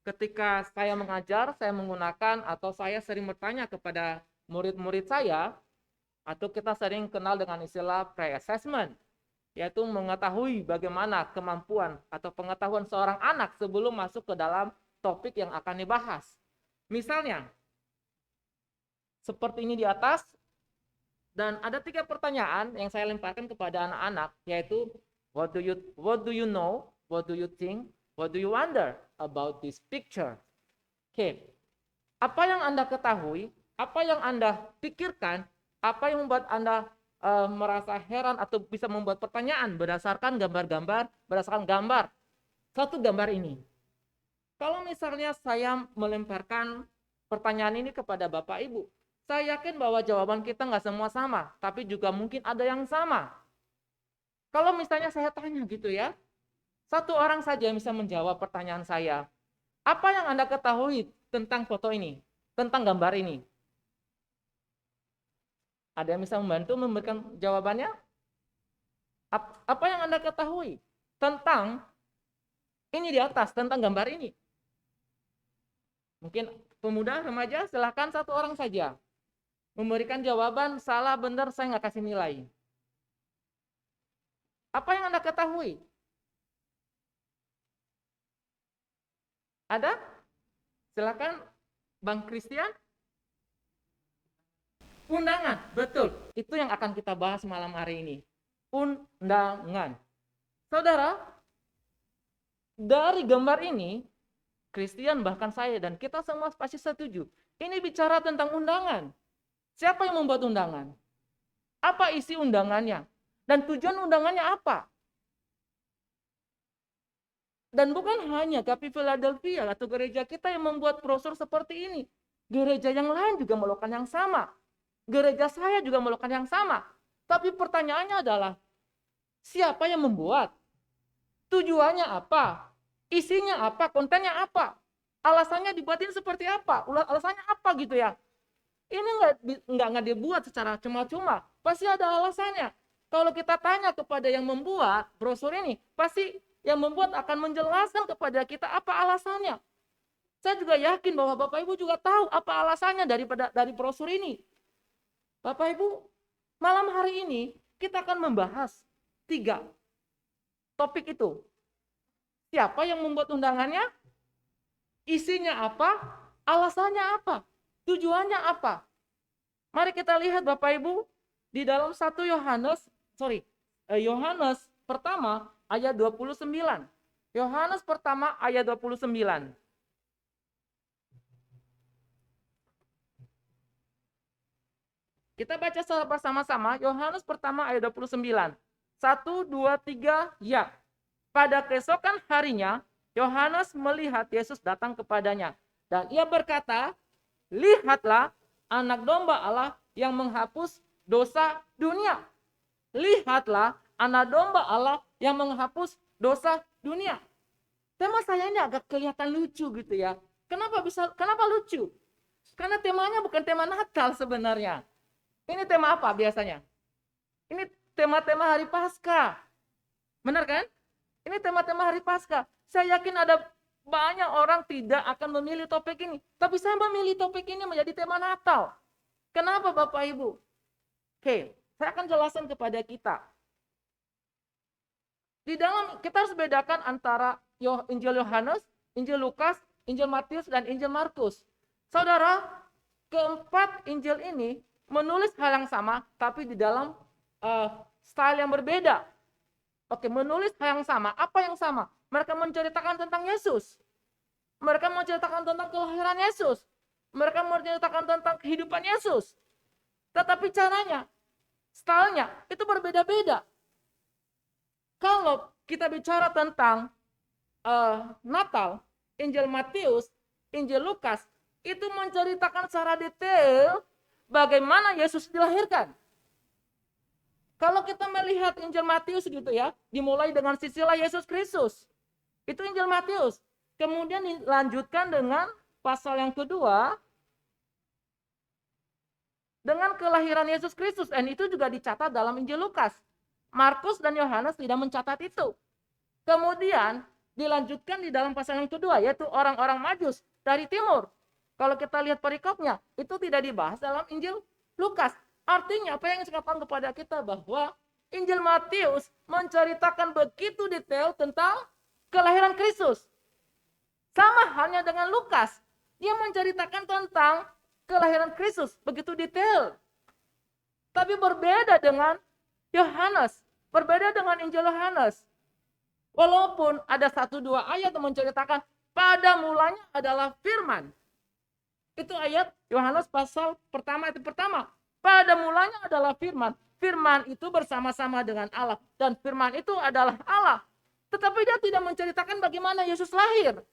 ketika saya mengajar, saya menggunakan atau saya sering bertanya kepada murid-murid saya, atau kita sering kenal dengan istilah pre-assessment, yaitu mengetahui bagaimana kemampuan atau pengetahuan seorang anak sebelum masuk ke dalam topik yang akan dibahas. Misalnya, seperti ini di atas, dan ada 3 pertanyaan yang saya lemparkan kepada anak-anak, yaitu what do you know, what do you think, what do you wonder about this picture. Oke, apa yang Anda ketahui, apa yang Anda pikirkan, apa yang membuat Anda merasa heran atau bisa membuat pertanyaan berdasarkan gambar-gambar, berdasarkan gambar satu gambar ini. Kalau misalnya saya melemparkan pertanyaan ini kepada Bapak Ibu, saya yakin bahwa jawaban kita nggak semua sama, tapi juga mungkin ada yang sama. Kalau misalnya saya tanya gitu ya, satu orang saja yang bisa menjawab pertanyaan saya. Apa yang Anda ketahui tentang foto ini, tentang gambar ini? Ada yang bisa membantu memberikan jawabannya? Apa yang Anda ketahui tentang ini di atas, tentang gambar ini? Mungkin pemuda, remaja, silahkan satu orang saja memberikan jawaban. Salah, benar, saya nggak kasih nilai. Apa yang Anda ketahui? Ada? Silakan, Bang Christian. Undangan, betul. Itu yang akan kita bahas malam hari ini. Undangan. Saudara, dari gambar ini, Christian bahkan saya dan kita semua pasti setuju. Ini bicara tentang undangan. Siapa yang membuat undangan? Apa isi undangannya? Dan tujuan undangannya apa? Dan bukan hanya KP Philadelphia atau gereja kita yang membuat brosur seperti ini. Gereja yang lain juga melakukan yang sama. Gereja saya juga melakukan yang sama. Tapi pertanyaannya adalah, siapa yang membuat? Tujuannya apa? Isinya apa? Kontennya apa? Alasannya dibuatin seperti apa? Alasannya apa gitu ya? Ini nggak dibuat secara cuma-cuma. Pasti ada alasannya. Kalau kita tanya kepada yang membuat brosur ini, pasti yang membuat akan menjelaskan kepada kita apa alasannya. Saya juga yakin bahwa Bapak Ibu juga tahu apa alasannya dari brosur ini. Bapak Ibu, malam hari ini kita akan membahas 3 topik itu. Siapa yang membuat undangannya? Isinya apa? Alasannya apa? Tujuannya apa? Mari kita lihat Bapak Ibu di dalam 1 Yohanes pertama ayat 29. Yohanes pertama ayat 29. Kita baca bersama-sama Yohanes pertama ayat 29. 1, 2, 3, ya. Pada keesokan harinya, Yohanes melihat Yesus datang kepadanya. Dan ia berkata, lihatlah anak domba Allah yang menghapus dosa dunia. Lihatlah anak domba Allah yang menghapus dosa dunia. Tema saya ini agak kelihatan lucu gitu ya. Kenapa lucu? Karena temanya bukan tema Natal sebenarnya. Ini tema apa biasanya? Ini tema-tema hari Paskah. Benar kan? Ini tema-tema hari Paskah. Saya yakin ada banyak orang tidak akan memilih topik ini. Tapi saya memilih topik ini menjadi tema Natal. Kenapa Bapak Ibu? Oke, saya akan jelaskan kepada kita. Di dalam kita harus bedakan antara Injil Yohanes, Injil Lukas, Injil Matius, dan Injil Markus. Saudara, keempat Injil ini menulis hal yang sama, tapi di dalam style yang berbeda. Oke, menulis hal yang sama. Apa yang sama? Mereka menceritakan tentang Yesus. Mereka menceritakan tentang kelahiran Yesus. Mereka menceritakan tentang kehidupan Yesus. Tetapi caranya, stylenya itu berbeda-beda. Kalau kita bicara tentang Natal, Injil Matius, Injil Lukas, itu menceritakan secara detail bagaimana Yesus dilahirkan. Kalau kita melihat Injil Matius gitu ya, dimulai dengan silsilah Yesus Kristus. Itu Injil Matius. Kemudian dilanjutkan dengan pasal yang kedua dengan kelahiran Yesus Kristus, dan itu juga dicatat dalam Injil Lukas. Markus dan Yohanes tidak mencatat itu. Kemudian dilanjutkan di dalam pasal yang kedua, yaitu orang-orang Majus dari timur. Kalau kita lihat perikopnya, itu tidak dibahas dalam Injil Lukas. Artinya apa yang saya katakan kepada kita bahwa Injil Matius menceritakan begitu detail tentang kelahiran Kristus. Sama halnya dengan Lukas, dia menceritakan tentang kelahiran Kristus begitu detail. Tapi berbeda dengan Yohanes, berbeda dengan Injil Yohanes. Walaupun ada 1-2 ayat yang menceritakan pada mulanya adalah firman. Itu ayat Yohanes pasal pertama, itu pertama. Pada mulanya adalah firman. Firman itu bersama-sama dengan Allah. Dan firman itu adalah Allah. Tetapi dia tidak menceritakan bagaimana Yesus lahir.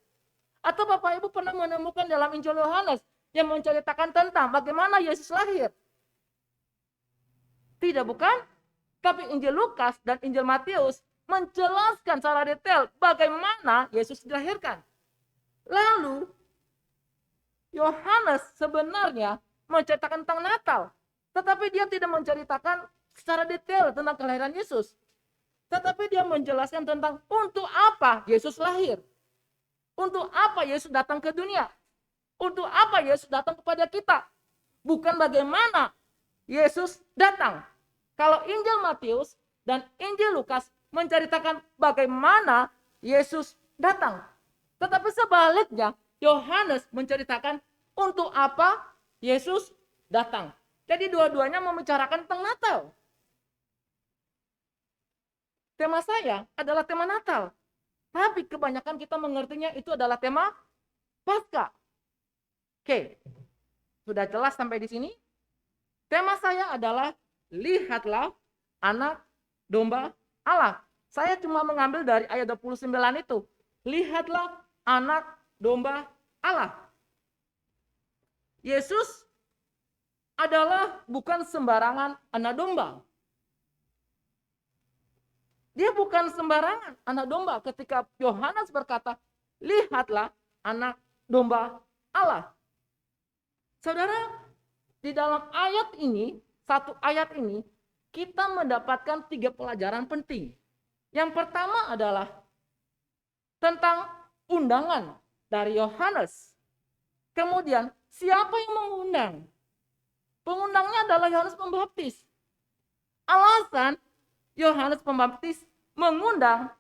Atau Bapak Ibu pernah menemukan dalam Injil Yohanes yang menceritakan tentang bagaimana Yesus lahir? Tidak, bukan? Tapi Injil Lukas dan Injil Matius menjelaskan secara detail bagaimana Yesus dilahirkan. Lalu Yohanes sebenarnya menceritakan tentang Natal, tetapi dia tidak menceritakan secara detail tentang kelahiran Yesus. Tetapi dia menjelaskan tentang untuk apa Yesus lahir. Untuk apa Yesus datang ke dunia. Untuk apa Yesus datang kepada kita. Bukan bagaimana Yesus datang. Kalau Injil Matius dan Injil Lukas menceritakan bagaimana Yesus datang. Tetapi sebaliknya, Yohanes menceritakan untuk apa Yesus datang. Jadi dua-duanya membicarakan tentang Natal. Tema saya adalah tema Natal. Tapi kebanyakan kita mengertinya itu adalah tema Paskah. Oke, sudah jelas sampai di sini? Tema saya adalah lihatlah anak domba Allah. Saya cuma mengambil dari ayat 29 itu. Lihatlah anak domba Allah. Yesus adalah bukan sembarangan anak domba. Dia bukan sembarangan anak domba ketika Yohanes berkata, lihatlah anak domba Allah. Saudara, di dalam ayat ini, satu ayat ini, kita mendapatkan 3 pelajaran penting. Yang pertama adalah tentang undangan dari Yohanes. Kemudian, siapa yang mengundang? Pengundangnya adalah Yohanes Pembaptis. Alasan Yohanes Pembaptis mengundang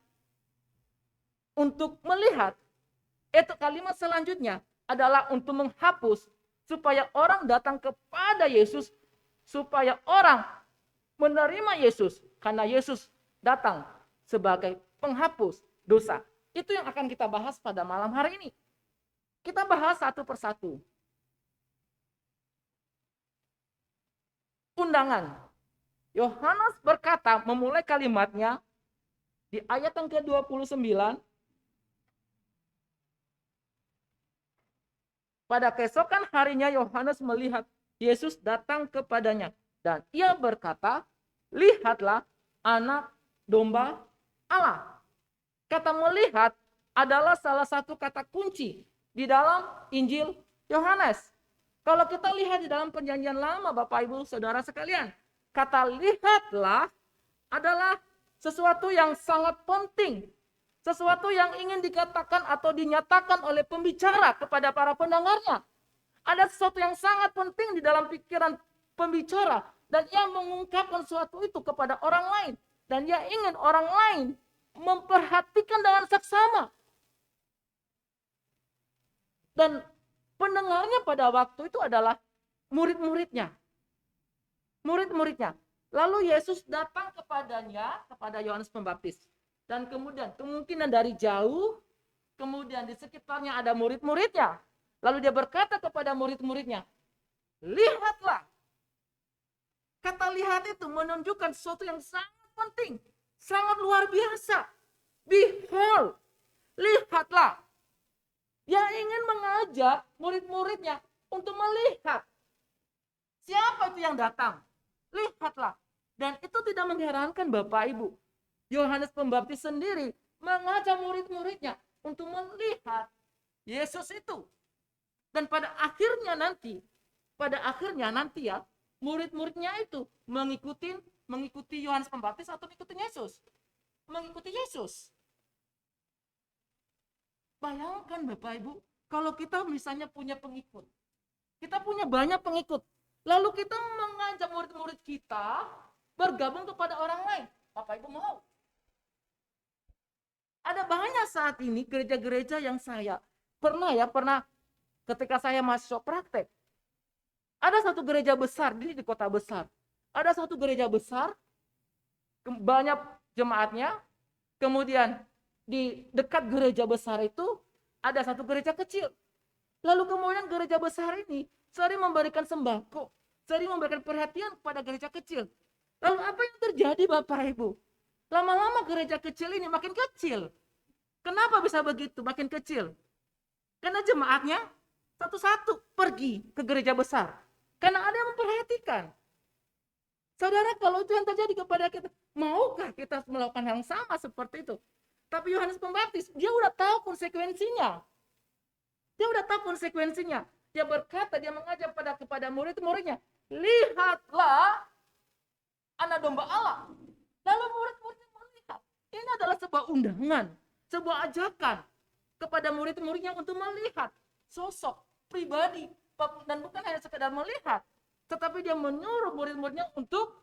untuk melihat, itu kalimat selanjutnya adalah untuk menghapus supaya orang datang kepada Yesus, supaya orang menerima Yesus karena Yesus datang sebagai penghapus dosa. Itu yang akan kita bahas pada malam hari ini. Kita bahas satu persatu. Undangan. Yohanes berkata, memulai kalimatnya di ayat yang ke-29, pada keesokan harinya Yohanes melihat Yesus datang kepadanya. Dan ia berkata, lihatlah anak domba Allah. Kata melihat adalah salah satu kata kunci di dalam Injil Yohanes. Kalau kita lihat di dalam perjanjian lama Bapak Ibu Saudara sekalian, kata lihatlah adalah sesuatu yang sangat penting. Sesuatu yang ingin dikatakan atau dinyatakan oleh pembicara kepada para pendengarnya. Ada sesuatu yang sangat penting di dalam pikiran pembicara. Dan ia mengungkapkan sesuatu itu kepada orang lain. Dan ia ingin orang lain memperhatikan dengan seksama. Dan pendengarnya pada waktu itu adalah murid-muridnya. Murid-muridnya. Lalu Yesus datang kepadanya, kepada Yohanes Pembaptis. Dan kemudian kemungkinan dari jauh, kemudian di sekitarnya ada murid-muridnya. Lalu dia berkata kepada murid-muridnya, lihatlah. Kata lihat itu menunjukkan sesuatu yang sangat penting, sangat luar biasa. Behold, lihatlah. Dia ingin mengajak murid-muridnya untuk melihat siapa itu yang datang. Lihatlah. Dan itu tidak mengherankan Bapak Ibu. Yohanes Pembaptis sendiri mengajak murid-muridnya untuk melihat Yesus itu. Dan pada akhirnya nanti ya, murid-muridnya itu mengikuti Yohanes Pembaptis atau mengikuti Yesus. Mengikuti Yesus. Bayangkan Bapak Ibu, kalau kita misalnya punya pengikut, kita punya banyak pengikut, lalu kita mengajak murid-murid kita bergabung kepada orang lain. Bapak Ibu mau? Ada banyak saat ini gereja-gereja yang saya pernah ketika saya mahasiswa praktek. Ada satu gereja besar di kota besar. Ada satu gereja besar, banyak jemaatnya. Kemudian di dekat gereja besar itu ada satu gereja kecil. Lalu kemudian gereja besar ini sering memberikan sembako, sering memberikan perhatian kepada gereja kecil. Lalu apa yang terjadi Bapak Ibu? Lama-lama gereja kecil ini makin kecil. Kenapa bisa begitu? Makin kecil. Karena jemaatnya satu-satu pergi ke gereja besar. Karena ada yang memperhatikan. Saudara, kalau itu yang terjadi kepada kita, maukah kita melakukan yang sama seperti itu? Tapi Yohanes Pembaptis, dia udah tahu konsekuensinya. Dia berkata, dia mengajak kepada murid-muridnya, lihatlah anak domba Allah. Lalu murid-muridnya melihat. Ini adalah sebuah undangan, sebuah ajakan kepada murid-muridnya untuk melihat sosok pribadi. Dan bukan hanya sekedar melihat, tetapi dia menyuruh murid-muridnya untuk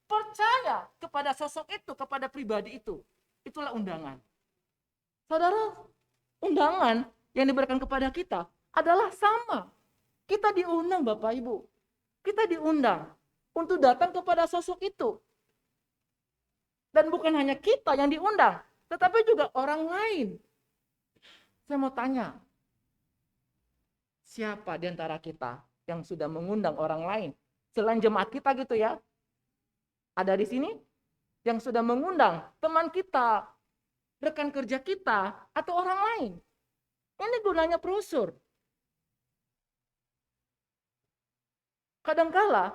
percaya kepada sosok itu, kepada pribadi itu. Itulah undangan. Saudara, undangan yang diberikan kepada kita adalah sama. Kita diundang Bapak Ibu. Kita diundang untuk datang kepada sosok itu. Dan bukan hanya kita yang diundang, tetapi juga orang lain. Saya mau tanya, siapa di antara kita yang sudah mengundang orang lain? Selain jemaat kita gitu ya. Ada di sini yang sudah mengundang teman kita, rekan kerja kita, atau orang lain. Ini gunanya brosur. Kadangkala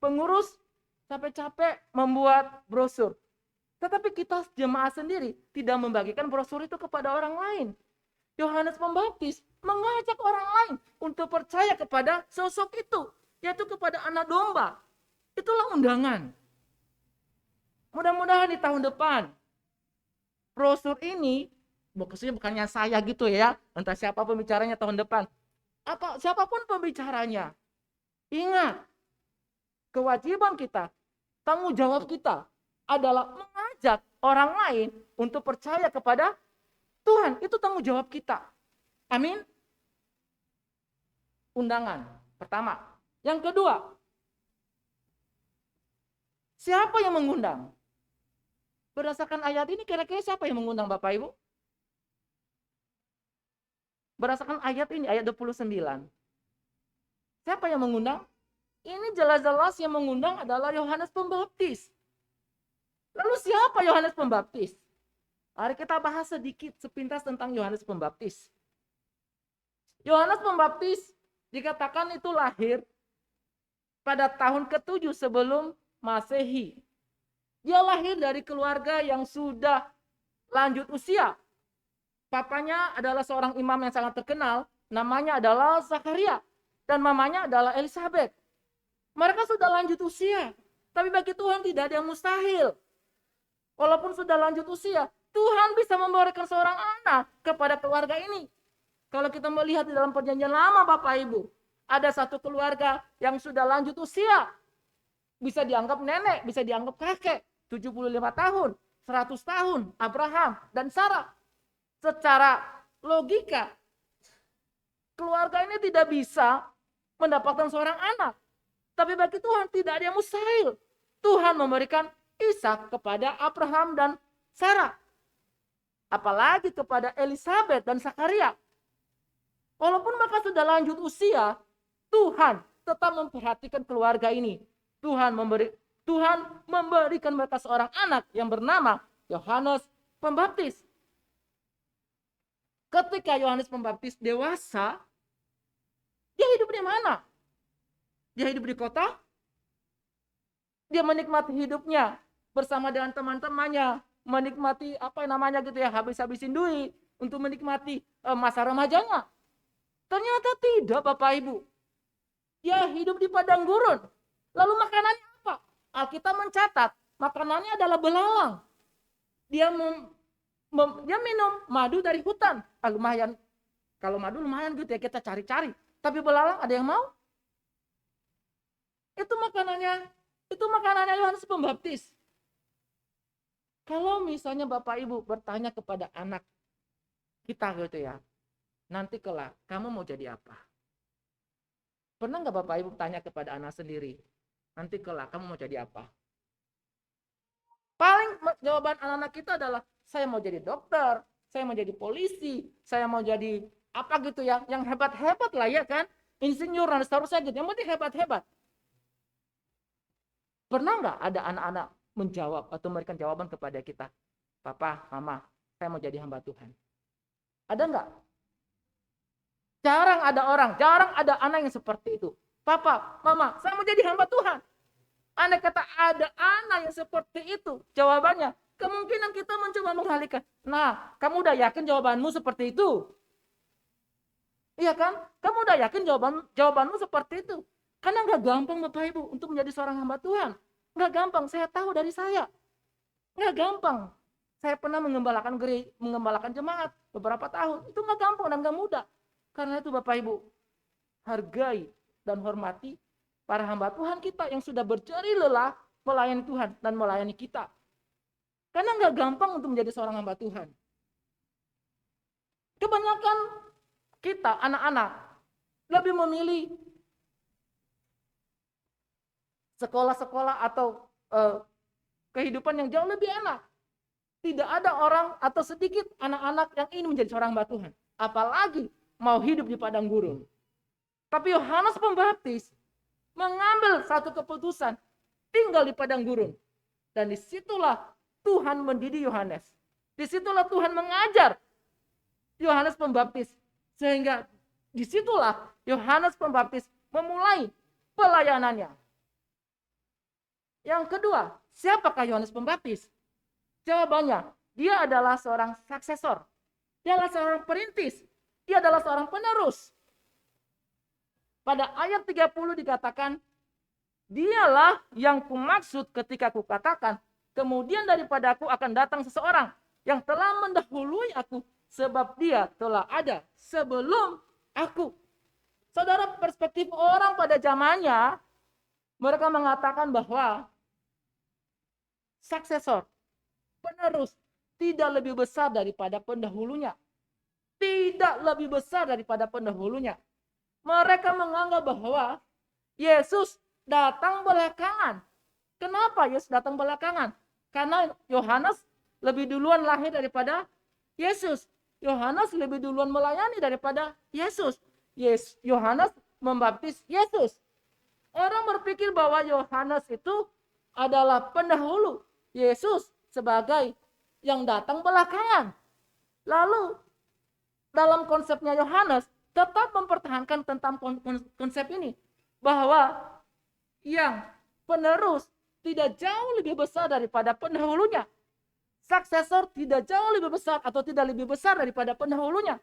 pengurus capek-capek membuat brosur. Tetapi kita jemaat sendiri tidak membagikan brosur itu kepada orang lain. Yohanes Pembaptis mengajak orang lain untuk percaya kepada sosok itu, yaitu kepada anak domba. Itulah undangan. Mudah-mudahan di tahun depan brosur ini, maksudnya bukannya saya gitu ya, entah siapa pembicaranya tahun depan, siapapun pembicaranya, ingat kewajiban kita, tanggung jawab kita adalah mengajak orang lain untuk percaya kepada Tuhan. Itu tanggung jawab kita. Amin. Undangan pertama. Yang kedua, siapa yang mengundang? Berdasarkan ayat ini kira-kira siapa yang mengundang Bapak Ibu? Berdasarkan ayat ini, ayat 29. Siapa yang mengundang? Ini jelas-jelas yang mengundang adalah Yohanes Pembaptis. Lalu siapa Yohanes Pembaptis? Mari kita bahas sedikit sepintas tentang Yohanes Pembaptis. Yohanes Pembaptis dikatakan itu lahir pada tahun ke-7 sebelum Masehi. Dia lahir dari keluarga yang sudah lanjut usia. Papanya adalah seorang imam yang sangat terkenal, namanya adalah Zakaria, dan mamanya adalah Elizabeth. Mereka sudah lanjut usia, tapi bagi Tuhan tidak ada yang mustahil. Walaupun sudah lanjut usia, Tuhan bisa memberikan seorang anak kepada keluarga ini. Kalau kita melihat di dalam perjanjian lama Bapak Ibu, ada satu keluarga yang sudah lanjut usia. Bisa dianggap nenek, bisa dianggap kakek, 75 tahun, 100 tahun, Abraham dan Sarah. Secara logika, keluarga ini tidak bisa mendapatkan seorang anak. Tapi bagi Tuhan tidak ada yang mustahil. Tuhan memberikan Ishak kepada Abraham dan Sarah. Apalagi kepada Elizabeth dan Zakaria. Walaupun mereka sudah lanjut usia, Tuhan tetap memperhatikan keluarga ini. Tuhan memberikan mereka seorang anak yang bernama Yohanes Pembaptis. Ketika Yohanes Pembaptis dewasa, dia hidup di mana? Dia hidup di kota. Dia menikmati hidupnya bersama dengan teman-temannya, menikmati habis-habisin duit untuk menikmati masa remajanya. Ternyata tidak Bapak Ibu. Dia hidup di padang gurun. Lalu makanannya apa? Alkitab mencatat, makanannya adalah belalang. Dia Dia minum madu dari hutan. Lumayan, kalau madu lumayan gitu ya, kita cari-cari. Tapi belalang ada yang mau? Itu makanannya Yohanes Pembaptis. Kalau misalnya Bapak Ibu bertanya kepada anak kita gitu ya, nanti kelak kamu mau jadi apa? Pernah nggak Bapak Ibu tanya kepada anak sendiri, nanti kelak kamu mau jadi apa? Paling jawaban anak-anak kita adalah, saya mau jadi dokter, saya mau jadi polisi, saya mau jadi apa gitu ya, yang hebat-hebat lah ya kan, insinyur dan seterusnya gitu, yang penting hebat-hebat. Pernah nggak ada anak-anak menjawab atau memberikan jawaban kepada kita, Papa, Mama, saya mau jadi hamba Tuhan? Ada nggak? Jarang ada anak yang seperti itu. Papa, Mama, saya mau jadi hamba Tuhan. Andai kata ada anak yang seperti itu, jawabannya, kemungkinan kita mencoba mengalihkan. Nah, kamu udah yakin jawabanmu seperti itu? Iya kan? Kamu udah yakin jawabanmu seperti itu? Karena nggak gampang Bapak Ibu untuk menjadi seorang hamba Tuhan. Nggak gampang, saya tahu dari saya. Nggak gampang. Saya pernah mengembalakan jemaat beberapa tahun. Itu nggak gampang dan nggak mudah. Karena itu Bapak Ibu, hargai dan hormati para hamba Tuhan kita yang sudah berjerih lelah melayani Tuhan dan melayani kita. Karena nggak gampang untuk menjadi seorang hamba Tuhan. Kebanyakan kita, anak-anak, lebih memilih sekolah-sekolah atau kehidupan yang jauh lebih enak. Tidak ada orang atau sedikit anak-anak yang ingin menjadi seorang hamba Tuhan. Apalagi mau hidup di padang gurun. Tapi Yohanes Pembaptis mengambil satu keputusan, tinggal di padang gurun. Dan disitulah Tuhan mendidik Yohanes. Disitulah Tuhan mengajar Yohanes Pembaptis. Sehingga disitulah Yohanes Pembaptis memulai pelayanannya. Yang kedua, siapakah Yohanes Pembaptis? Jawabannya, dia adalah seorang suksesor. Dia adalah seorang perintis. Dia adalah seorang penerus. Pada ayat 30 dikatakan, dialah yang kumaksud ketika kukatakan, kemudian daripada aku akan datang seseorang yang telah mendahului aku, sebab dia telah ada sebelum aku. Saudara, perspektif orang pada zamannya, mereka mengatakan bahwa suksesor, penerus, tidak lebih besar daripada pendahulunya. Tidak lebih besar daripada pendahulunya. Mereka menganggap bahwa Yesus datang belakangan. Kenapa Yesus datang belakangan? Karena Yohanes lebih duluan lahir daripada Yesus. Yohanes lebih duluan melayani daripada Yesus. Yohanes membaptis Yesus. Orang berpikir bahwa Yohanes itu adalah pendahulu, Yesus sebagai yang datang belakangan. Lalu dalam konsepnya Yohanes tetap mempertahankan tentang konsep ini, bahwa yang penerus tidak jauh lebih besar daripada pendahulunya. Suksesor tidak jauh lebih besar atau tidak lebih besar daripada pendahulunya.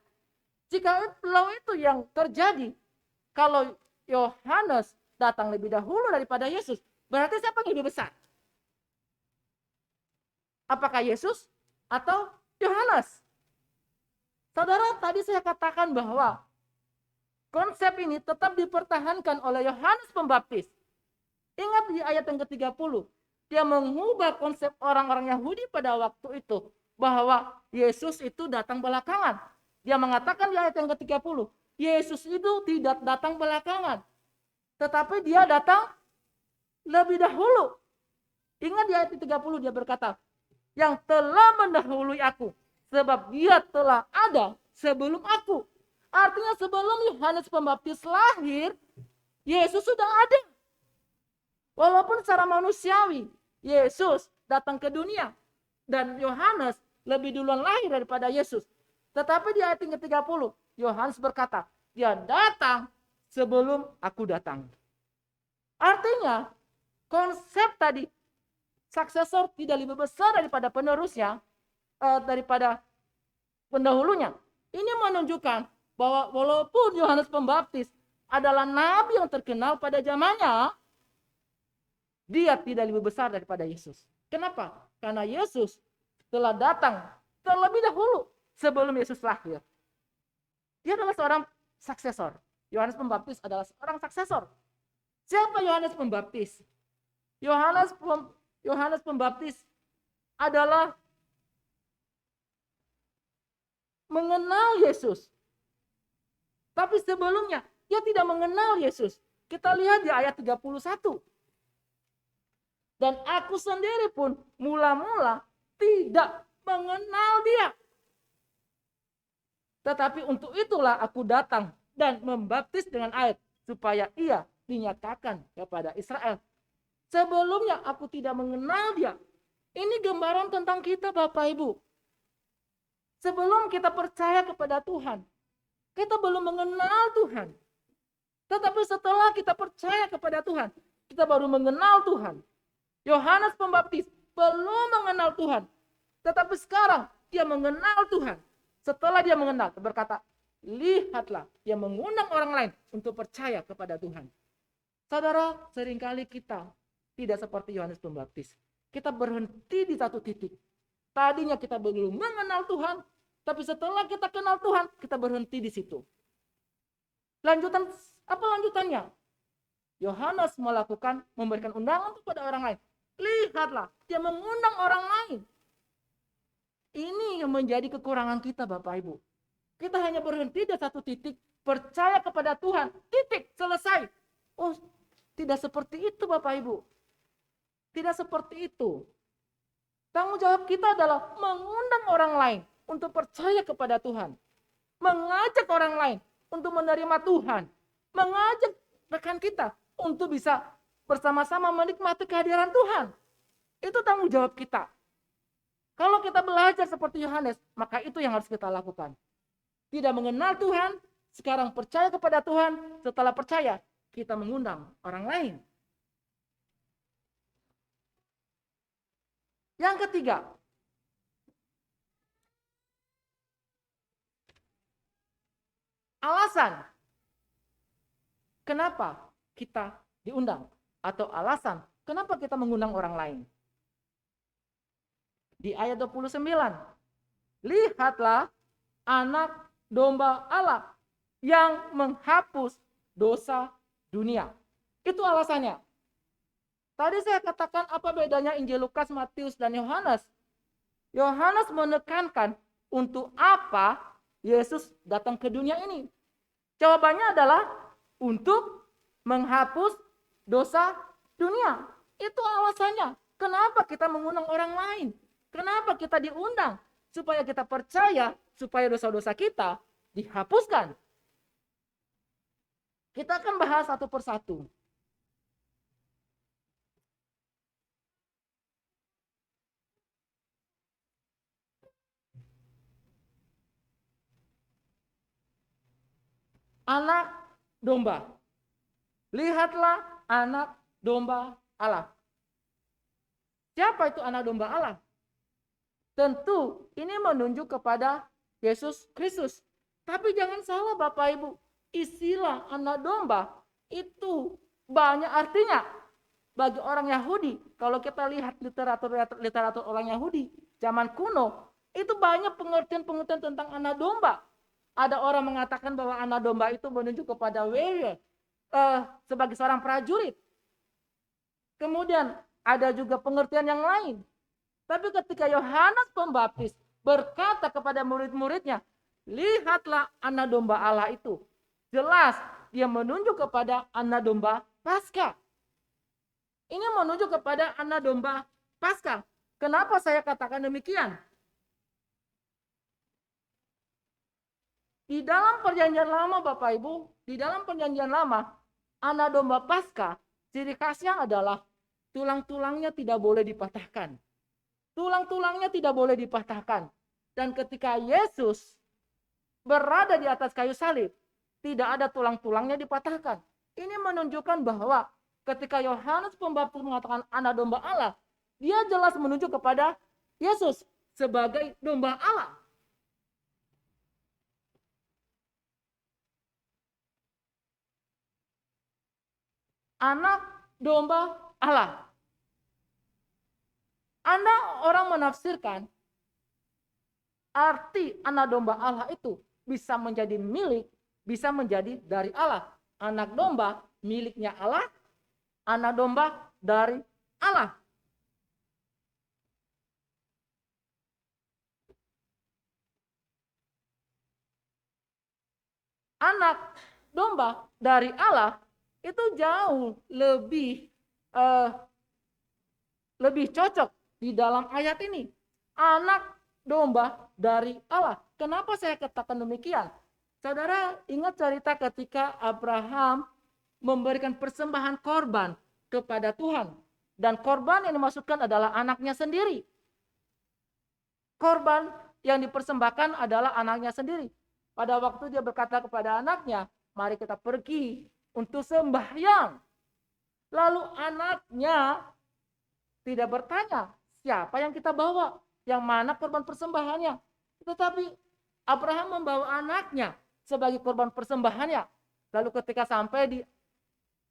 Jika itu yang terjadi, kalau Yohanes datang lebih dahulu daripada Yesus, berarti siapa yang lebih besar? Apakah Yesus atau Yohanes? Saudara, tadi saya katakan bahwa konsep ini tetap dipertahankan oleh Yohanes Pembaptis. Ingat di ayat yang ke-30, dia mengubah konsep orang-orang Yahudi pada waktu itu, bahwa Yesus itu datang belakangan. Dia mengatakan di ayat yang ke-30, Yesus itu tidak datang belakangan, tetapi dia datang lebih dahulu. Ingat di ayat 30 dia berkata, yang telah mendahului aku, sebab dia telah ada sebelum aku. Artinya sebelum Yohanes Pembaptis lahir, Yesus sudah ada. Walaupun secara manusiawi, Yesus datang ke dunia. Dan Yohanes lebih duluan lahir daripada Yesus. Tetapi di ayat yang ke-30, Yohanes berkata, dia datang sebelum aku datang. Artinya, konsep tadi, suksesor tidak lebih besar daripada penerusnya, daripada pendahulunya. Ini menunjukkan bahwa walaupun Yohanes Pembaptis adalah nabi yang terkenal pada zamannya, dia tidak lebih besar daripada Yesus. Kenapa? Karena Yesus telah datang terlebih dahulu sebelum Yesus lahir. Dia adalah seorang suksesor. Yohanes Pembaptis adalah seorang suksesor. Siapa Yohanes Pembaptis? Yohanes Pembaptis adalah mengenal Yesus. Tapi sebelumnya dia tidak mengenal Yesus. Kita lihat di ayat 31. Dan aku sendiri pun mula-mula tidak mengenal dia. Tetapi untuk itulah aku datang dan membaptis dengan air, supaya ia dinyatakan kepada Israel. Sebelumnya aku tidak mengenal dia. Ini gambaran tentang kita, Bapak Ibu. Sebelum kita percaya kepada Tuhan, kita belum mengenal Tuhan. Tetapi setelah kita percaya kepada Tuhan, kita baru mengenal Tuhan. Yohanes Pembaptis belum mengenal Tuhan. Tetapi sekarang dia mengenal Tuhan. Setelah dia mengenal, dia berkata, lihatlah, dia mengundang orang lain untuk percaya kepada Tuhan. Saudara, seringkali kita tidak seperti Yohanes Pembaptis. Kita berhenti di satu titik. Tadinya kita belum mengenal Tuhan, tapi setelah kita kenal Tuhan, kita berhenti di situ. Apa lanjutannya? Yohanes memberikan undangan kepada orang lain. Lihatlah, dia mengundang orang lain. Ini yang menjadi kekurangan kita, Bapak Ibu. Kita hanya berhenti di satu titik, percaya kepada Tuhan, titik, selesai. Oh, tidak seperti itu, Bapak Ibu. Tidak seperti itu. Tanggung jawab kita adalah mengundang orang lain untuk percaya kepada Tuhan. Mengajak orang lain untuk menerima Tuhan. Mengajak rekan kita untuk bisa bersama-sama menikmati kehadiran Tuhan. Itu tanggung jawab kita. Kalau kita belajar seperti Yohanes, maka itu yang harus kita lakukan. Tidak mengenal Tuhan, sekarang percaya kepada Tuhan, setelah percaya, kita mengundang orang lain. Yang ketiga, alasan kenapa kita diundang, atau alasan kenapa kita mengundang orang lain. Di ayat 29, lihatlah anak domba Allah yang menghapus dosa dunia. Itu alasannya. Tadi saya katakan apa bedanya Injil Lukas, Matius, dan Yohanes. Yohanes menekankan untuk apa Yesus datang ke dunia ini. Jawabannya adalah untuk menghapus dosa dunia. Itu alasannya. Kenapa kita mengundang orang lain? Kenapa kita diundang? Supaya kita percaya, supaya dosa-dosa kita dihapuskan. Kita akan bahas satu persatu. Anak domba. Lihatlah anak domba Allah. Siapa itu anak domba Allah? Tentu ini menunjuk kepada Yesus Kristus. Tapi jangan salah Bapak Ibu, istilah anak domba itu banyak artinya bagi orang Yahudi. Kalau kita lihat literatur orang Yahudi zaman kuno, itu banyak pengertian-pengertian tentang anak domba. Ada orang mengatakan bahwa anak domba itu menunjuk kepada warrior, sebagai seorang prajurit. Kemudian ada juga pengertian yang lain. Tapi ketika Yohanes Pembaptis berkata kepada murid-muridnya, lihatlah anak domba Allah itu. Jelas dia menunjuk kepada anak domba Paskah. Ini menunjuk kepada anak domba Paskah. Kenapa saya katakan demikian? Di dalam perjanjian lama Bapak Ibu, di dalam perjanjian lama, anak domba Paskah, ciri khasnya adalah tulang-tulangnya tidak boleh dipatahkan. Tulang-tulangnya tidak boleh dipatahkan. Dan ketika Yesus berada di atas kayu salib, tidak ada tulang-tulangnya dipatahkan. Ini menunjukkan bahwa ketika Yohanes Pembaptis mengatakan anak domba Allah, dia jelas menunjuk kepada Yesus sebagai domba Allah. Anak domba Allah. Orang menafsirkan arti anak domba Allah itu bisa menjadi milik, bisa menjadi dari Allah. Anak domba miliknya Allah, anak domba dari Allah. Anak domba dari Allah itu jauh eh, lebih cocok di dalam ayat ini. Anak domba dari Allah. Kenapa saya katakan demikian? Saudara ingat cerita ketika Abraham memberikan persembahan korban kepada Tuhan. Dan korban yang dimaksudkan adalah anaknya sendiri. Korban yang dipersembahkan adalah anaknya sendiri. Pada waktu dia berkata kepada anaknya, mari kita pergi untuk sembahyang. Lalu anaknya tidak bertanya, siapa yang kita bawa? Yang mana korban persembahannya? Tetapi Abraham membawa anaknya sebagai korban persembahannya. Lalu ketika sampai di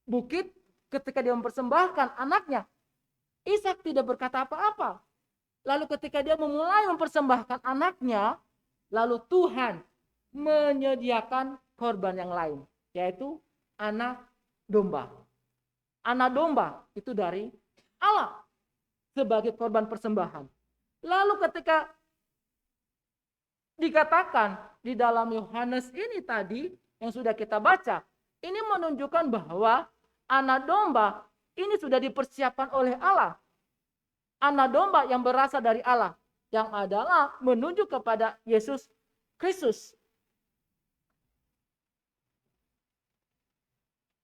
bukit, ketika dia mempersembahkan anaknya, Ishak tidak berkata apa-apa. Lalu ketika dia memulai mempersembahkan anaknya, lalu Tuhan menyediakan korban yang lain, yaitu anak domba. Anak domba itu dari Allah sebagai korban persembahan. Lalu ketika dikatakan di dalam Yohanes ini tadi yang sudah kita baca, ini menunjukkan bahwa anak domba ini sudah dipersiapkan oleh Allah. Anak domba yang berasal dari Allah, yang adalah menunjuk kepada Yesus Kristus.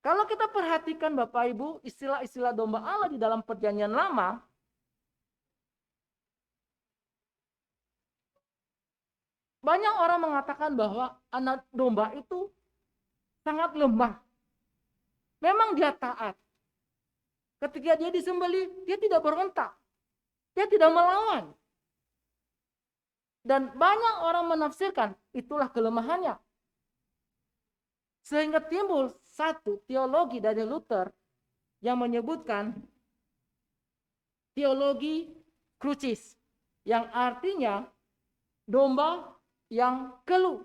Kalau kita perhatikan Bapak Ibu, istilah-istilah domba Allah di dalam Perjanjian Lama, banyak orang mengatakan bahwa anak domba itu sangat lemah. Memang dia taat. Ketika dia disembelih, dia tidak berontak. Dia tidak melawan. Dan banyak orang menafsirkan itulah kelemahannya. Sehingga timbul satu teologi dari Luther yang menyebutkan teologi krucis, yang artinya domba yang keluh,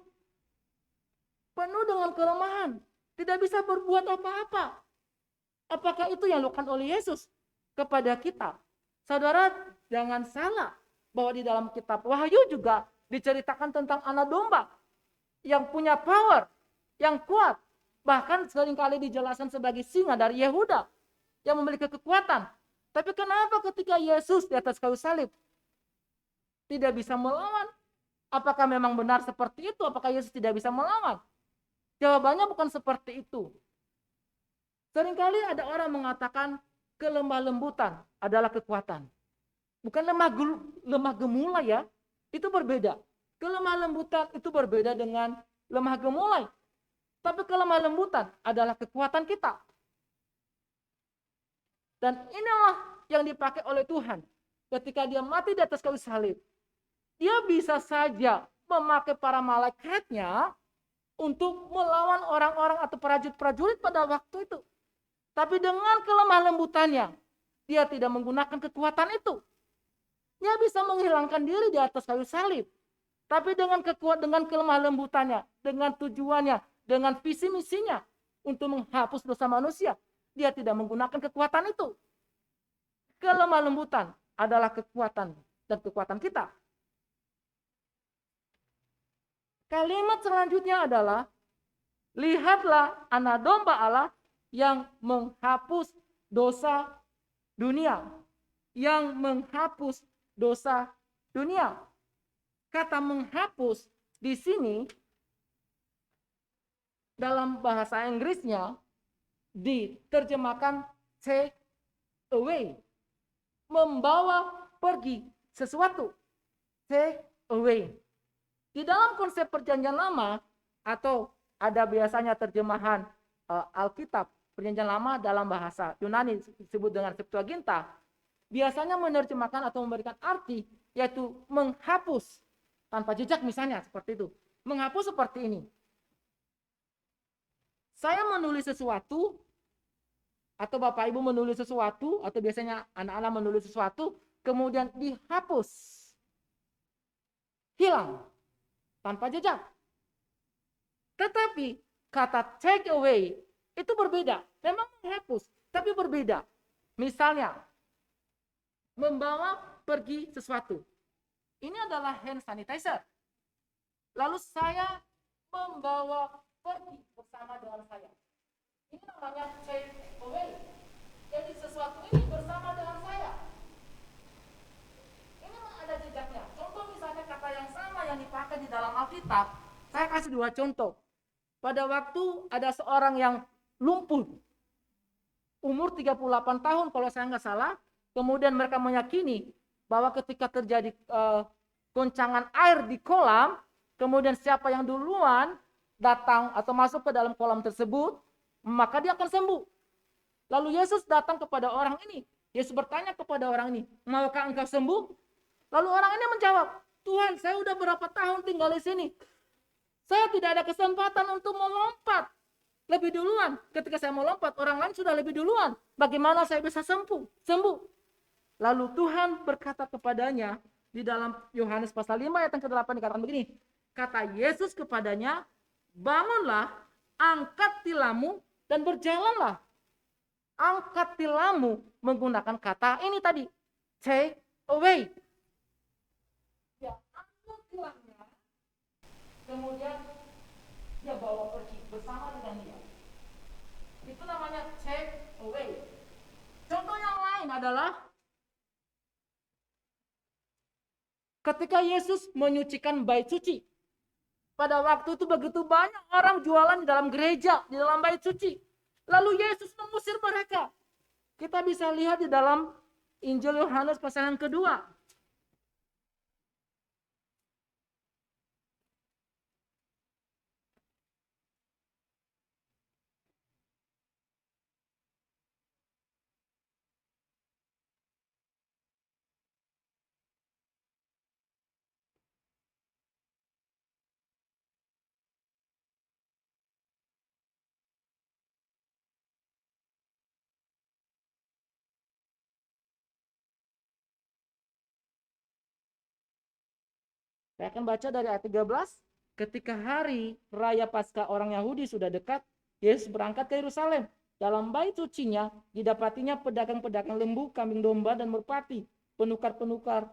penuh dengan kelemahan, tidak bisa berbuat apa-apa. Apakah itu yang dilakukan oleh Yesus kepada kita? Saudara, jangan salah bahwa di dalam kitab Wahyu juga diceritakan tentang anak domba yang punya power, yang kuat. Bahkan seringkali dijelaskan sebagai singa dari Yehuda yang memiliki kekuatan. Tapi kenapa ketika Yesus di atas kayu salib tidak bisa melawan? Apakah memang benar seperti itu? Apakah Yesus tidak bisa melawan? Jawabannya bukan seperti itu. Seringkali ada orang mengatakan kelemah lembutan adalah kekuatan. Bukan lemah gemulai ya. Itu berbeda. Kelemah lembutan itu berbeda dengan lemah gemulai. Tapi kelemah lembutan adalah kekuatan kita. Dan inilah yang dipakai oleh Tuhan. Ketika dia mati di atas kayu salib, dia bisa saja memakai para malaikatnya untuk melawan orang-orang atau prajurit-prajurit pada waktu itu. Tapi dengan kelemah lembutannya, dia tidak menggunakan kekuatan itu. Dia bisa menghilangkan diri di atas kayu salib. Tapi dengan kelemah lembutannya, dengan tujuannya, dengan visi misinya untuk menghapus dosa manusia, dia tidak menggunakan kekuatan itu. Kelemah lembutan adalah kekuatan dan kekuatan kita. Kalimat selanjutnya adalah, lihatlah anak domba Allah yang menghapus dosa dunia. Yang menghapus dosa dunia. Kata menghapus di sini dalam bahasa Inggrisnya diterjemahkan take away. Membawa pergi sesuatu. Take away. Di dalam konsep Perjanjian Lama, atau ada biasanya terjemahan Alkitab Perjanjian Lama dalam bahasa Yunani disebut dengan Septuaginta, biasanya menerjemahkan atau memberikan arti yaitu menghapus tanpa jejak, misalnya seperti itu. Menghapus seperti ini. Saya menulis sesuatu, atau Bapak Ibu menulis sesuatu, atau biasanya anak-anak menulis sesuatu, kemudian dihapus. hilang tanpa jejak. Tetapi kata take away itu berbeda. Memang menghapus, tapi berbeda. Misalnya, membawa pergi sesuatu. Ini adalah hand sanitizer. Lalu saya membawa pergi bersama dengan saya. Ini namanya take away. Jadi sesuatu ini bersama dengan saya. Ini ada jejaknya. Contoh misalnya kata yang sama yang dipakai di dalam Alkitab. Saya kasih 2 contoh. Pada waktu ada seorang yang lumpuh, umur 38 tahun kalau saya nggak salah, kemudian mereka meyakini bahwa ketika terjadi goncangan air di kolam, kemudian siapa yang duluan datang atau masuk ke dalam kolam tersebut, maka dia akan sembuh. Lalu Yesus datang kepada orang ini. Yesus bertanya kepada orang ini, maukah engkau sembuh? Lalu orang ini menjawab, Tuhan, saya udah berapa tahun tinggal di sini. Saya tidak ada kesempatan untuk melompat lebih duluan. Ketika saya mau lompat, orang lain sudah lebih duluan. Bagaimana saya bisa sembuh? Lalu Tuhan berkata kepadanya, di dalam Yohanes pasal 5 ayat yang ke-8 dikatakan begini. Kata Yesus kepadanya, bangunlah, angkat tilammu, dan berjalanlah. Angkat tilammu menggunakan kata ini tadi, take away. Ya, angkat tilamnya, kemudian dia bawa pergi bersama dengan dia. Itu namanya take away. Contoh yang lain adalah ketika Yesus menyucikan bait suci. Pada waktu itu begitu banyak orang jualan di dalam gereja, di dalam bait suci. Lalu Yesus mengusir mereka. Kita bisa lihat di dalam Injil Yohanes pasal yang kedua. Saya akan baca dari ayat 13. Ketika hari raya Paskah orang Yahudi sudah dekat, Yesus berangkat ke Yerusalem. Dalam bait sucinya didapatinya pedagang-pedagang lembu, kambing domba, dan merpati. Penukar-penukar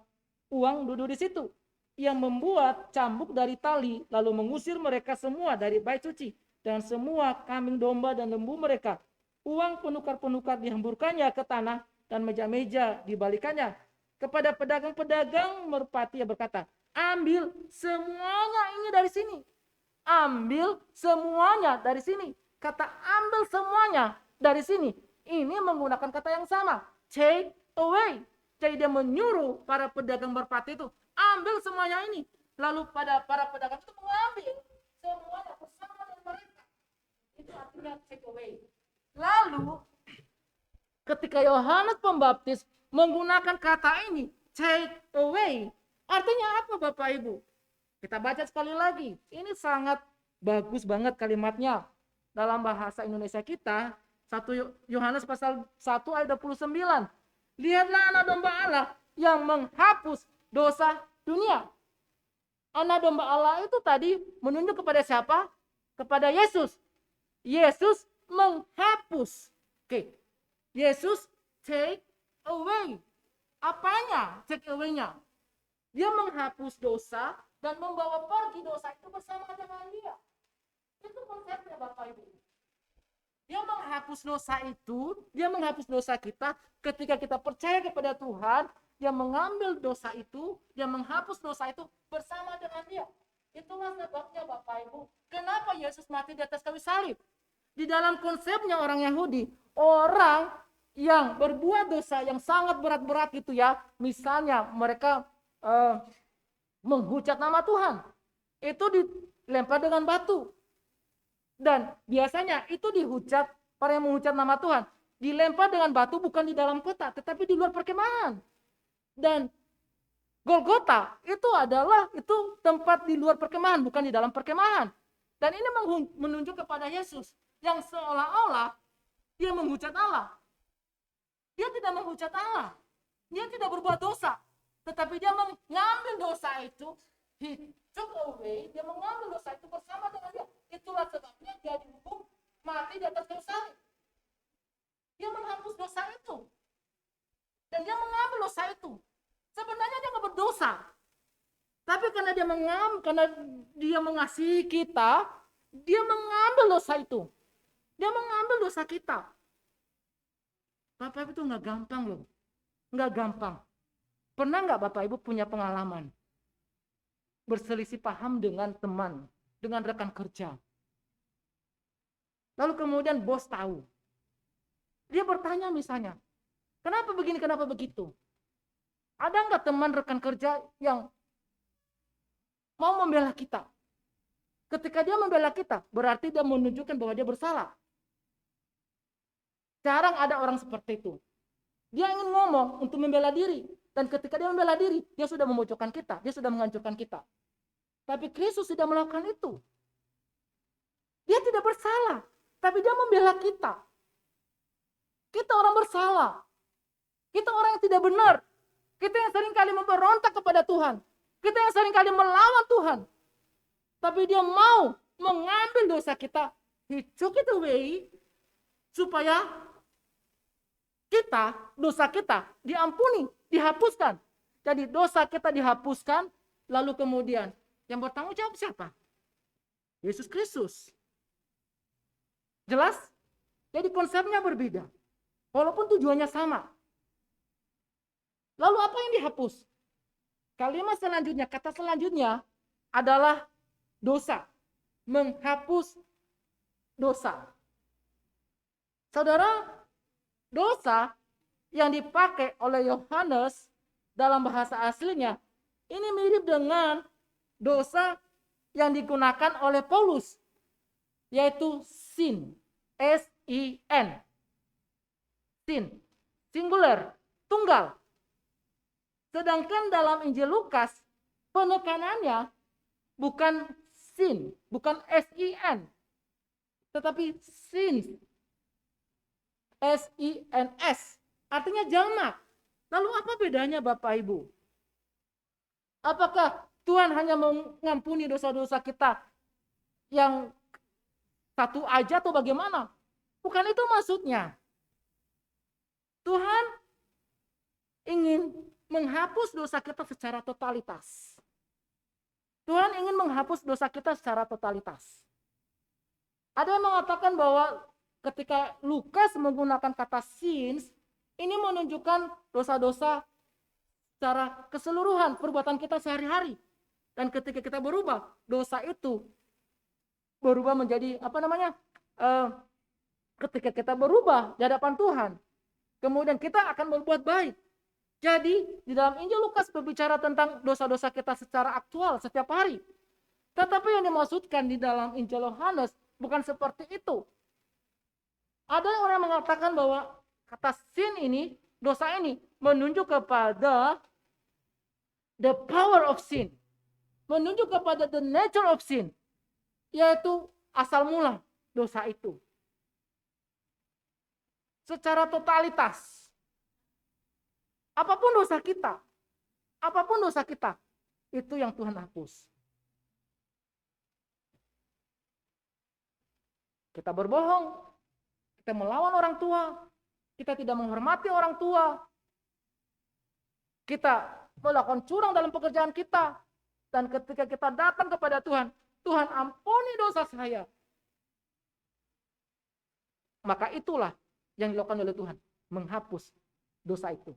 uang duduk di situ. Ia membuat cambuk dari tali, lalu mengusir mereka semua dari bait suci. Dan semua kambing domba dan lembu mereka. Uang penukar-penukar dihamburkannya ke tanah, dan meja-meja dibalikannya. Kepada pedagang-pedagang merpati ia berkata, ambil semuanya ini dari sini. Ambil semuanya dari sini. Kata ambil semuanya dari sini. Ini menggunakan kata yang sama. Take away. Jadi dia menyuruh para pedagang merpati itu. Ambil semuanya ini. Lalu pada para pedagang itu mengambil semuanya bersama dengan mereka. Itu artinya take away. Lalu ketika Yohanes Pembaptis menggunakan kata ini, take away. Artinya apa Bapak Ibu? Kita baca sekali lagi. Ini sangat bagus banget kalimatnya. Dalam bahasa Indonesia kita, 1 Yohanes pasal 1 ayat 29. Lihatlah anak domba Allah yang menghapus dosa dunia. Anak domba Allah itu tadi menunjuk kepada siapa? Kepada Yesus. Yesus menghapus. Oke. Yesus take away. Apanya take away-nya? Dia menghapus dosa dan membawa pergi dosa itu bersama dengan dia. Itu konsepnya Bapak Ibu. Dia menghapus dosa itu, dia menghapus dosa kita ketika kita percaya kepada Tuhan, dia mengambil dosa itu, dia menghapus dosa itu bersama dengan dia. Itulah sebabnya Bapak Ibu, kenapa Yesus mati di atas kayu salib. Di dalam konsepnya orang Yahudi, orang yang berbuat dosa yang sangat berat-berat gitu ya, misalnya mereka menghujat nama Tuhan, itu dilempar dengan batu. Dan biasanya itu dihujat, para yang menghujat nama Tuhan dilempar dengan batu bukan di dalam kota, tetapi di luar perkemahan. Dan Golgota itu adalah itu tempat di luar perkemahan, bukan di dalam perkemahan. Dan ini menunjuk kepada Yesus yang seolah-olah dia menghujat Allah. Dia tidak menghujat Allah, dia tidak berbuat dosa, tetapi dia mengambil dosa itu He took away, dia mengambil dosa itu bersama dengan dia. Itulah sebabnya dia dihukum mati di atas kayu salib. Dia menghapus dosa itu. Dan dia mengambil dosa itu. Sebenarnya dia nggak berdosa. Tapi karena dia mengasihi kita, dia mengambil dosa itu. Dia mengambil dosa kita. Bapak Ibu itu nggak gampang loh. Nggak gampang. Pernah nggak Bapak Ibu punya pengalaman berselisih paham dengan teman, dengan rekan kerja? Lalu kemudian bos tahu. Dia bertanya misalnya, kenapa begini, kenapa begitu? Ada nggak teman rekan kerja yang mau membela kita? Ketika dia membela kita, berarti dia menunjukkan bahwa dia bersalah. Jarang ada orang seperti itu. Dia ingin ngomong untuk membela diri. Dan ketika dia membela diri, dia sudah memojokkan kita. Dia sudah menghancurkan kita. Tapi Kristus tidak melakukan itu. Dia tidak bersalah. Tapi dia membela kita. Kita orang bersalah. Kita orang yang tidak benar. Kita yang seringkali memberontak kepada Tuhan. Kita yang seringkali melawan Tuhan. Tapi dia mau mengambil dosa kita. He took it away. Supaya dosa kita diampuni, dihapuskan. Jadi dosa kita dihapuskan, lalu kemudian yang bertanggung jawab siapa? Yesus Kristus. Jelas? Jadi konsepnya berbeda. Walaupun tujuannya sama. Lalu apa yang dihapus? Kalimat selanjutnya, kata selanjutnya adalah dosa. Menghapus dosa. Saudara, dosa yang dipakai oleh Yohanes dalam bahasa aslinya ini mirip dengan dosa yang digunakan oleh Paulus, yaitu sin, S-I-N, sin, singular, tunggal. Sedangkan dalam Injil Lukas penekanannya bukan sin, bukan S-I-N, tetapi sin, S-I-N-S, artinya jamak. Lalu apa bedanya Bapak Ibu? Apakah Tuhan hanya mengampuni dosa-dosa kita yang satu aja atau bagaimana? Bukan itu maksudnya. Tuhan ingin menghapus dosa kita secara totalitas. Tuhan ingin menghapus dosa kita secara totalitas. Ada yang mengatakan bahwa ketika Lukas menggunakan kata sins, ini menunjukkan dosa-dosa secara keseluruhan perbuatan kita sehari-hari. Dan ketika kita berubah, dosa itu berubah menjadi ketika kita berubah di hadapan Tuhan, kemudian kita akan berbuat baik. Jadi di dalam Injil Lukas berbicara tentang dosa-dosa kita secara aktual setiap hari. Tetapi yang dimaksudkan di dalam Injil Yohanes bukan seperti itu. Ada orang yang mengatakan bahwa kata sin ini, dosa ini menunjuk kepada the power of sin. Menunjuk kepada the nature of sin. Yaitu asal mula dosa itu. Secara totalitas. Apapun dosa kita, itu yang Tuhan hapus. Kita berbohong, kita melawan orang tua, kita tidak menghormati orang tua, kita melakukan curang dalam pekerjaan kita, dan ketika kita datang kepada Tuhan, Tuhan ampuni dosa saya. Maka itulah yang dilakukan oleh Tuhan, menghapus dosa itu.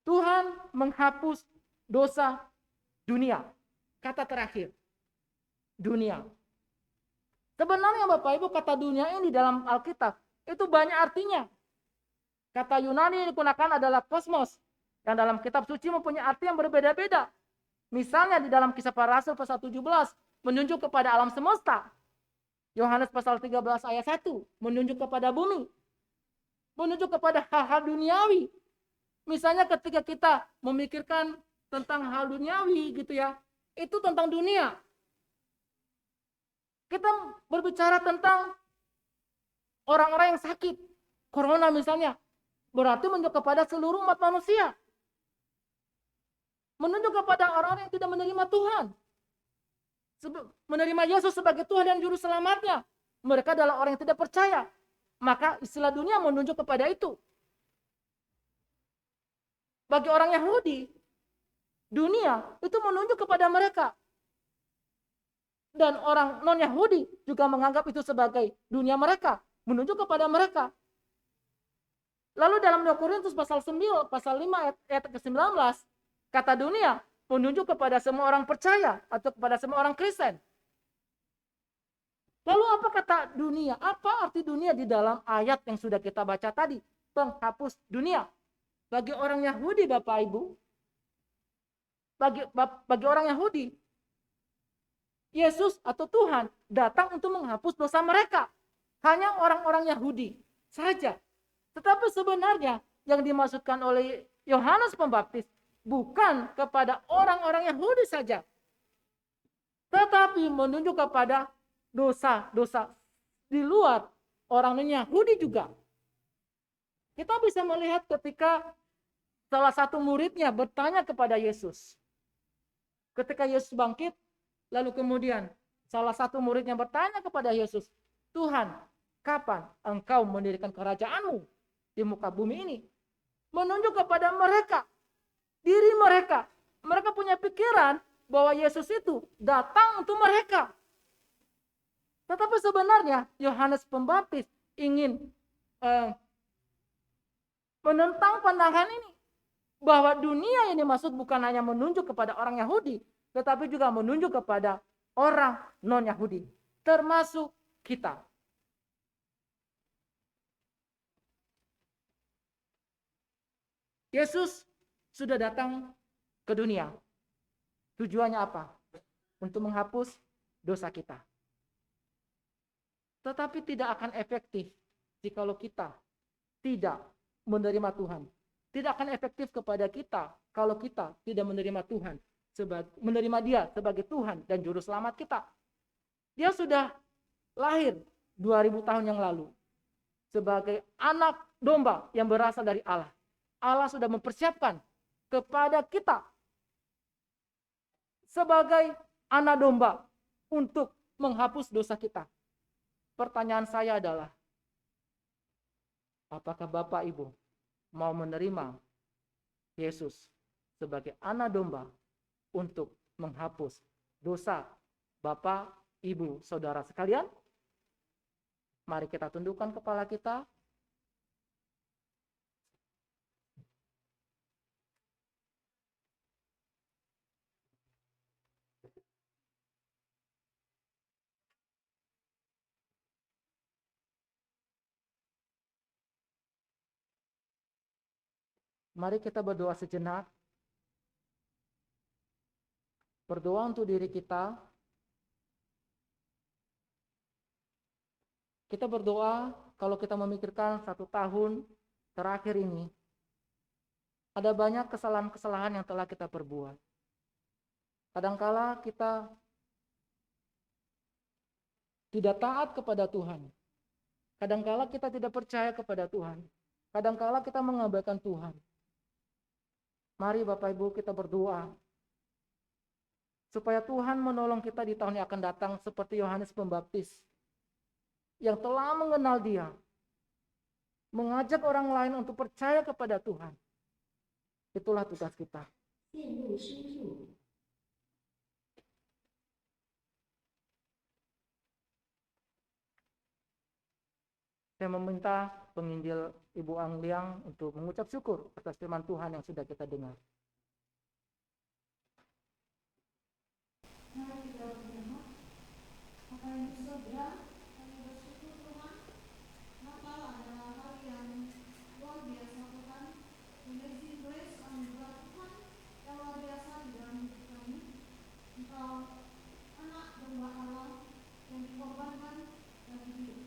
Tuhan menghapus dosa dunia. Kata terakhir, dunia. Sebenarnya Bapak Ibu, kata dunia ini dalam Alkitab itu banyak artinya. Kata Yunani yang digunakan adalah kosmos, yang dalam kitab suci mempunyai arti yang berbeda-beda. Misalnya di dalam Kisah Para Rasul pasal 17 menunjuk kepada alam semesta. Yohanes pasal 13 ayat 1 menunjuk kepada bumi. Menunjuk kepada hal-hal duniawi. Misalnya ketika kita memikirkan tentang hal duniawi gitu ya, itu tentang dunia. Kita berbicara tentang orang-orang yang sakit, corona misalnya, berarti menunjuk kepada seluruh umat manusia. menunjuk kepada orang-orang yang tidak menerima Tuhan, menerima Yesus sebagai Tuhan dan Juru Selamatnya. Mereka adalah orang yang tidak percaya. Maka istilah dunia menunjuk kepada itu. Bagi orang Yahudi, dunia itu menunjuk kepada mereka. Dan orang non-Yahudi juga menganggap itu sebagai dunia mereka, menunjuk kepada mereka. Lalu dalam 2 Korintus pasal 9, pasal 5 ayat ke-19, kata dunia menunjuk kepada semua orang percaya atau kepada semua orang Kristen. Lalu apa kata dunia? Apa arti dunia di dalam ayat yang sudah kita baca tadi? Penghapus dunia. Bagi orang Yahudi, Bapak Ibu, bagi orang Yahudi, Yesus atau Tuhan datang untuk menghapus dosa mereka. Hanya orang-orang Yahudi saja. Tetapi sebenarnya yang dimaksudkan oleh Yohanes Pembaptis bukan kepada orang-orang Yahudi saja, tetapi menunjuk kepada dosa-dosa di luar orang Yahudi juga. Kita bisa melihat ketika salah satu muridnya bertanya kepada Yesus. Ketika Yesus bangkit, lalu kemudian salah satu muridnya bertanya kepada Yesus, Tuhan, kapan engkau mendirikan kerajaanmu di muka bumi ini? Menunjuk kepada mereka, diri mereka. Mereka punya pikiran bahwa Yesus itu datang untuk mereka. Tetapi sebenarnya Yohanes Pembaptis ingin menentang pandangan ini. Bahwa dunia yang dimaksud bukan hanya menunjuk kepada orang Yahudi, tetapi juga menunjuk kepada orang non-Yahudi, termasuk kita. Yesus sudah datang ke dunia. Tujuannya apa? Untuk menghapus dosa kita. Tetapi tidak akan efektif jikalau kita tidak menerima Tuhan. Tidak akan efektif kepada kita kalau kita tidak menerima Tuhan, menerima Dia sebagai Tuhan dan Juru Selamat kita. Dia sudah lahir 2000 tahun yang lalu sebagai anak domba yang berasal dari Allah. Allah sudah mempersiapkan kepada kita sebagai anak domba untuk menghapus dosa kita. Pertanyaan saya adalah, apakah Bapak Ibu mau menerima Yesus sebagai anak domba untuk menghapus dosa Bapak, Ibu, Saudara sekalian? Mari kita tundukkan kepala kita. Mari kita berdoa sejenak. Berdoa untuk diri kita. Kita berdoa kalau kita memikirkan 1 tahun terakhir ini, ada banyak kesalahan-kesalahan yang telah kita perbuat. Kadangkala kita tidak taat kepada Tuhan. Kadangkala kita tidak percaya kepada Tuhan. Kadangkala kita mengabaikan Tuhan. Mari Bapak Ibu kita berdoa supaya Tuhan menolong kita di tahun yang akan datang seperti Yohanes Pembaptis yang telah mengenal Dia, mengajak orang lain untuk percaya kepada Tuhan. Itulah tugas kita. Saya meminta penginjil Ibu Angliang untuk mengucap syukur atas firman Tuhan yang sudah kita dengar. Mari kita berdoa. Apa yang saudara, kami bersyukur Tuhan, Natal adalah hari yang luar biasa Tuhan, amazing grace anugerah Tuhan yang luar biasa di dalam hidup kami. Engkau anak domba Allah yang dikorbankan bagi hidup